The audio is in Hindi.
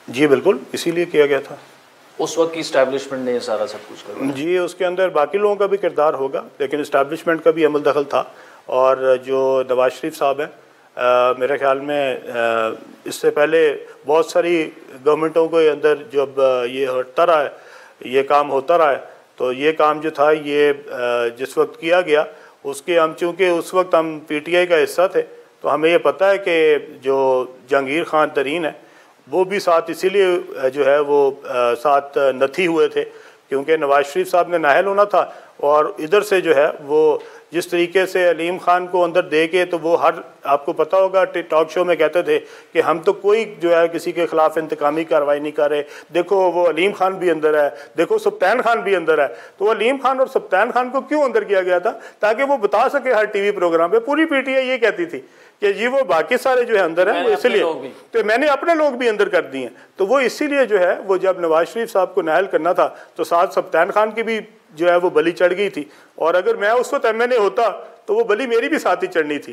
जी बिल्कुल, इसीलिए किया गया था। उस वक्त की इस्टेब्लिशमेंट ने ये सारा सब कुछ करवाया? जी, उसके अंदर बाकी लोगों का भी किरदार होगा, लेकिन इस्टेब्लिशमेंट का भी अमल दखल था। और जो नवाज शरीफ साहब हैं, मेरे ख्याल में इससे पहले बहुत सारी गवर्नमेंटों के अंदर जब ये होता रहा है, ये काम होता रहा है, तो ये काम जो था ये जिस वक्त किया गया उसके हम चूँकि उस वक्त हम PTI का हिस्सा थे, तो हमें ये पता है कि जो जहांगीर खान तरीन है वो भी साथ इसीलिए जो है वो साथ नथी हुए थे क्योंकि नवाज शरीफ साहब ने नाहल होना था। और इधर से जो है वो जिस तरीके से अलीम खान को अंदर दे के, तो वो हर आपको पता होगा टॉक शो में कहते थे कि हम तो कोई जो है किसी के खिलाफ इंतकामी कार्रवाई नहीं कर रहे, देखो वो अलीम खान भी अंदर है, देखो सुल्तान खान भी अंदर है। तो अलीम खान और सुल्तान खान को क्यों अंदर किया गया था? ताकि वो बता सके हर TV प्रोग्राम पे। पूरी PTI ये कहती थी कि जी वो बाकी सारे जो है अंदर हैं, वो इसलिए तो मैंने अपने लोग भी अंदर कर दिए। तो वो इसीलिए जो है वो जब नवाज शरीफ साहब को नाहल करना था तो साथ सुल्तान खान की भी जो है वो बलि चढ़ गई थी। और अगर मैं उस वक्त MNA होता तो वो बलि मेरी भी साथ ही चढ़नी थी।